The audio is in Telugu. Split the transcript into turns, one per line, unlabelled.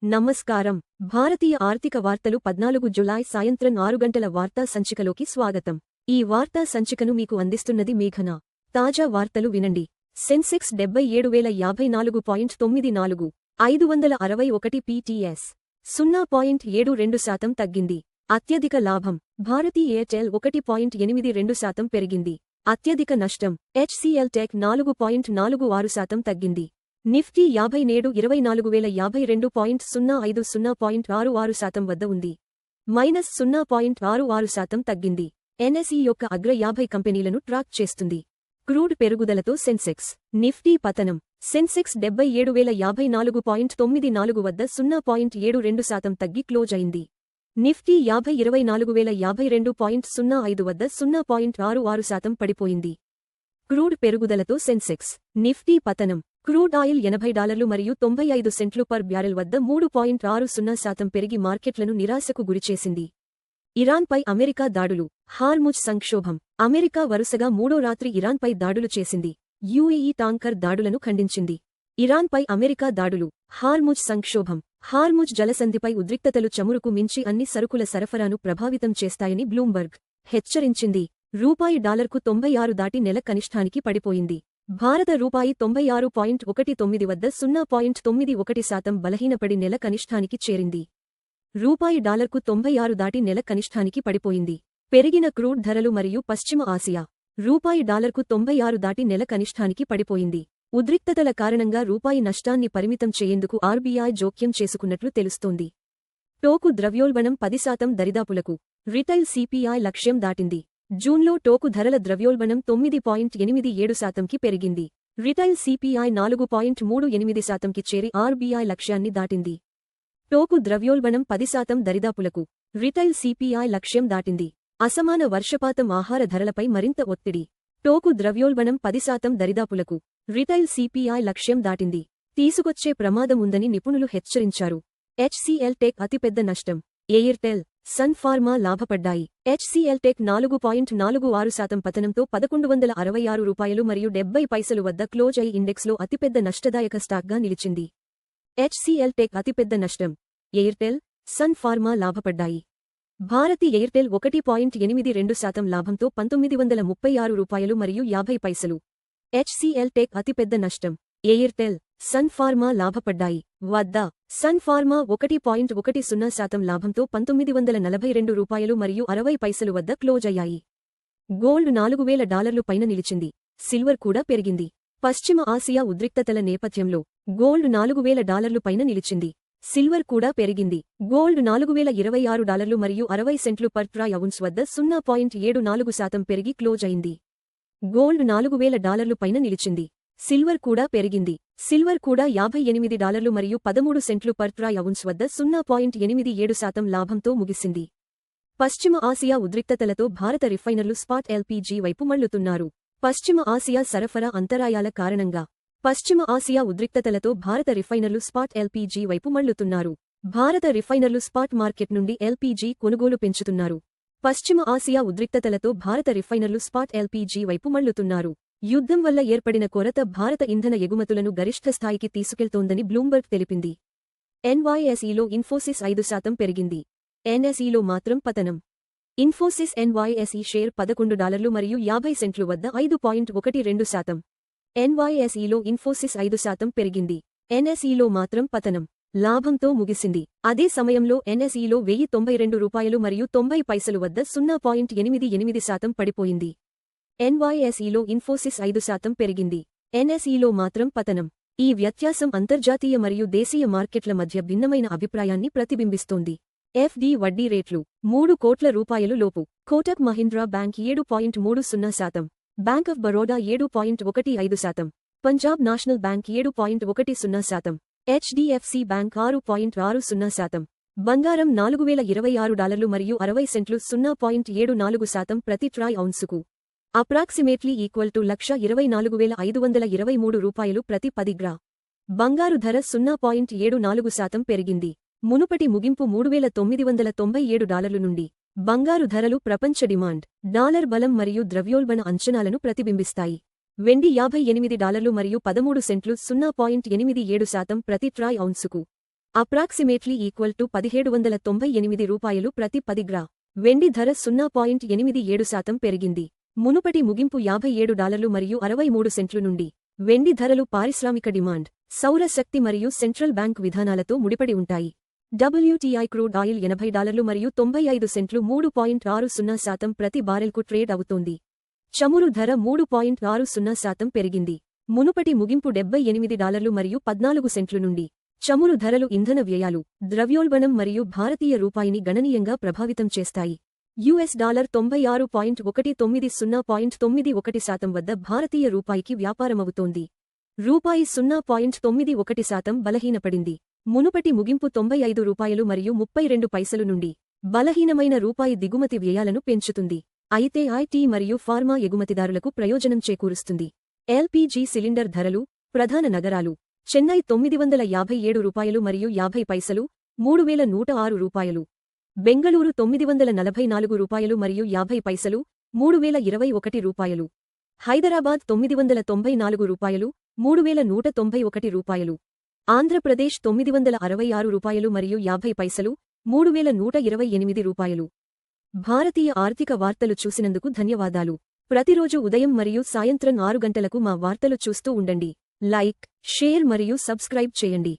నమస్కారం. భారతీయ ఆర్థిక వార్తలు 14 జులై సాయంత్రం 6 గంటల వార్తా సంచికలోకి స్వాగతం. ఈ వార్తా సంచికను మీకు అందిస్తున్నది మేఘన. తాజా వార్తలు వినండి. సెన్సెక్స్ 77,054.94, 561 PTS, 0.72% తగ్గింది. అత్యధిక లాభం భారతీ ఎయిర్టెల్ 1.82% పెరిగింది. అత్యధిక నష్టం HCL టెక్ 4.46% తగ్గింది. నిఫ్టీ 50 నేడు 24,052.05 0.66% వద్ద ఉంది. -0.66% తగ్గింది. NSE యొక్క అగ్ర 50 కంపెనీలను ట్రాక్ చేస్తుంది. క్రూడ్ పెరుగుదలతో సెన్సెక్స్, నిఫ్టీ పతనం. సెన్సెక్స్ 77,054.94 వద్ద 0.72% తగ్గి క్లోజ్ అయింది. నిఫ్టీ 24,052.05 వద్ద 0.66% పడిపోయింది. క్రూడ్ పెరుగుదలతో సెన్సెక్స్, నిఫ్టీ పతనం. క్రూడ్ ఆయిల్ $80 మరియు 95 సెంట్లు పర్ బ్యారెల్ వద్ద 3.60% పెరిగి మార్కెట్లను నిరాశకు గురిచేసింది. ఇరాన్పై అమెరికా దాడులు, హార్ముజ్ సంక్షోభం. అమెరికా వరుసగా మూడో రాత్రి ఇరాన్పై దాడులు చేసింది. UAE టాంకర్ దాడులను ఖండించింది. ఇరాన్పై అమెరికా దాడులు, హార్ముజ్ సంక్షోభం. హార్ముజ్ జలసంధిపై ఉద్రిక్తతలు చమురుకు మించి అన్ని సరుకుల సరఫరాను ప్రభావితం చేస్తాయని బ్లూంబర్గ్ హెచ్చరించింది. రూపాయి డాలర్కు 96 దాటి నెల కనిష్టానికి పడిపోయింది. భారత రూపాయి 96.19 వద్ద 0.91% బలహీనపడి నెల కనిష్టానికి చేరింది. రూపాయి డాలర్కు 96 దాటి నెల కనిష్టానికి పడిపోయింది. పెరిగిన క్రూడ్ ధరలు మరియు పశ్చిమ ఆసియా. రూపాయి డాలర్కు 96 దాటి నెల కనిష్టానికి పడిపోయింది. ఉద్రిక్తతల కారణంగా రూపాయి నష్టాన్ని పరిమితం చేయేందుకు RBI జోక్యం చేసుకున్నట్లు తెలుస్తోంది. టోకు ద్రవ్యోల్బణం 10% దరిదాపులకు. రిటైల్ CPI లక్ష్యం దాటింది. జూన్లో టోకు ధరల ద్రవ్యోల్బణం 9.87%కి పెరిగింది. రిటైల్ CPI 4.38%కి చేరి RBI లక్ష్యాన్ని దాటింది. టోకు ద్రవ్యోల్బణం 10% దరిదాపులకు. రిటైల్ CPI లక్ష్యం దాటింది. అసమాన వర్షపాతం ఆహార ధరలపై మరింత ఒత్తిడి. టోకు ద్రవ్యోల్బణం 10% దరిదాపులకు. రిటైల్ CPI లక్ష్యం దాటింది. తీసుకొచ్చే ప్రమాదం ఉందని నిపుణులు హెచ్చరించారు. HCL టెక్ అతిపెద్ద నష్టం. ఎయిర్టెల్, సన్ ఫార్మా లాభపడ్డాయి. HCL టెక్ 4.46% పతనంతో ₹1166 మరియు 70 వద్ద క్లోజ్ అయి ఇండెక్స్లో అతిపెద్ద నష్టదాయక స్టాక్గా నిలిచింది. HCL టెక్ అతిపెద్ద నష్టం. ఎయిర్టెల్, సన్ ఫార్మా లాభపడ్డాయి. భారతి ఎయిర్టెల్ 1.82% లాభంతో ₹1936 మరియు 50. HCL టెక్ అతిపెద్ద నష్టం. ఎయిర్టెల్, సన్ ఫార్మా లాభపడ్డాయి. వద్ద సన్ ఫార్మా 1.10% లాభంతో $1942 మరియు 60 వద్ద క్లోజ్ అయ్యాయి. గోల్డ్ $4,000 పైన నిలిచింది. సిల్వర్ కూడా పెరిగింది. పశ్చిమ ఆసియా ఉద్రిక్తతల నేపథ్యంలో గోల్డ్ $4,000 పైన నిలిచింది. సిల్వర్ కూడా పెరిగింది. గోల్డ్ $4,026 మరియు 60 సెంట్లు పర్ ట్రాయ్ ఔన్స్ వద్ద 0.74% పెరిగి క్లోజ్ అయింది. గోల్డ్ $4,000 పైన నిలిచింది. సిల్వర్ కూడా పెరిగింది. సిల్వర్ కూడా $58 మరియు 13 సెంట్లు పర్ ట్రాయ్ ఔన్స్ వద్ద 0.87% లాభంతో ముగిసింది. పశ్చిమ ఆసియా ఉద్రిక్తతలతో భారత రిఫైనర్లు స్పాట్ LPG వైపు మళ్లుతున్నారు. పశ్చిమ ఆసియా సరఫరా అంతరాయాల కారణంగా పశ్చిమ ఆసియా ఉద్రిక్తతలతో భారత రిఫైనర్లు స్పాట్ LPG వైపు మళ్లుతున్నారు. భారత రిఫైనర్లు స్పాట్ మార్కెట్ నుండి LPG కొనుగోలు పెంచుతున్నారు. పశ్చిమ ఆసియా ఉద్రిక్తతలతో భారత రిఫైనర్లు స్పాట్ LPG వైపు మళ్లుతున్నారు. యుద్ధం వల్ల ఏర్పడిన కొరత భారత ఇంధన ఎగుమతులను గరిష్ఠ స్థాయికి తీసుకెళ్తోందని బ్లూంబర్గ్ తెలిపింది. NYSEలో ఇన్ఫోసిస్ 5% పెరిగింది. NSEలో మాత్రం పతనం. ఇన్ఫోసిస్ NYSE షేర్ $11 మరియు 50 సెంట్లు వద్ద 5.12%. NYSEలో ఇన్ఫోసిస్ 5% పెరిగింది. NSEలో మాత్రం పతనం. లాభంతో ముగిసింది. అదే సమయంలో NSEలో $1,092 మరియు 90 వద్ద 0.88% పడిపోయింది. NYSEలో ఇన్ఫోసిస్ 5% పెరిగింది. NSEలో మాత్రం పతనం. ఈ వ్యత్యాసం అంతర్జాతీయ మరియు దేశీయ మార్కెట్ల మధ్య భిన్నమైన అభిప్రాయాన్ని ప్రతిబింబిస్తోంది. FD వడ్డీ రేట్లు ₹3 కోట్ల లోపు. Kotak Mahindra bank 7.30%, bank of Baroda 7.15%, Punjab national bank 7.10%, HDFC bank 6.60%. బంగారం $4,026 మరియు 60 సెంట్లు 0.74% ప్రతి ట్రాయ్ ఔన్సుకు. అప్రాక్సిమేట్లీ ఈక్వల్ టు $124,523 ప్రతి 10 గ్రా. బంగారు ధర 0.74% పెరిగింది. మునుపటి ముగింపు $3,997 నుండి. బంగారు ధరలు ప్రపంచ డిమాండ్, డాలర్ బలం మరియు ద్రవ్యోల్బణ అంచనాలను ప్రతిబింబిస్తాయి. వెండి $58 మరియు 13 సెంట్లు 0.87% ప్రతి ట్రాయ్ ఔన్సుకు. అప్రాక్సిమేట్లీ ఈక్వల్ టు 1798 రూపాయలు ప్రతి 10 గ్రా. వెండి ధర 0.87% పెరిగింది. మునుపటి ముగింపు $57 మరియు 63 సెంట్లు నుండి. వెండి ధరలు పారిశ్రామిక డిమాండ్, సౌర శక్తి మరియు సెంట్రల్ బ్యాంక్ విధానాలతో ముడిపడి ఉంటాయి. WTI క్రూడ్ ఆయిల్ $80 మరియు 95 సెంట్లు 3.60% ప్రతి బారెల్కు ట్రేడ్ అవుతోంది. చమురు ధర 3.60% పెరిగింది. మునుపటి ముగింపు $78 మరియు 14 సెంట్లు నుండి. చమురు ధరలు ఇంధన వ్యయాలు, ద్రవ్యోల్బణం మరియు భారతీయ రూపాయిని గణనీయంగా ప్రభావితం చేస్తాయి. $1.96.19 వద్ద భారతీయ రూపాయికి వ్యాపారమవుతోంది. రూపాయి 0.91% బలహీనపడింది. మునుపటి ముగింపు $95 మరియు 32 పైసలు నుండి. బలహీనమైన రూపాయి దిగుమతి వ్యయాలను పెంచుతుంది. అయితే ఐటీ మరియు ఫార్మా ఎగుమతిదారులకు ప్రయోజనం చేకూరుస్తుంది. ఎల్పీజీ సిలిండర్ ధరలు, ప్రధాన నగరాలు. చెన్నై $957 మరియు 50 పైసలు, 3106 రూపాయలు. బెంగళూరు $944 మరియు 50 పైసలు, 3021 రూపాయలు. హైదరాబాద్ $994, 3191 రూపాయలు. ఆంధ్రప్రదేశ్ $966 మరియు 50 పైసలు, 3128 రూపాయలు. భారతీయ ఆర్థిక వార్తలు చూసినందుకు ధన్యవాదాలు. ప్రతిరోజు ఉదయం మరియు సాయంత్రం 6 గంటలకు మా వార్తలు చూస్తూ ఉండండి. లైక్, షేర్ మరియు సబ్స్క్రైబ్ చేయండి.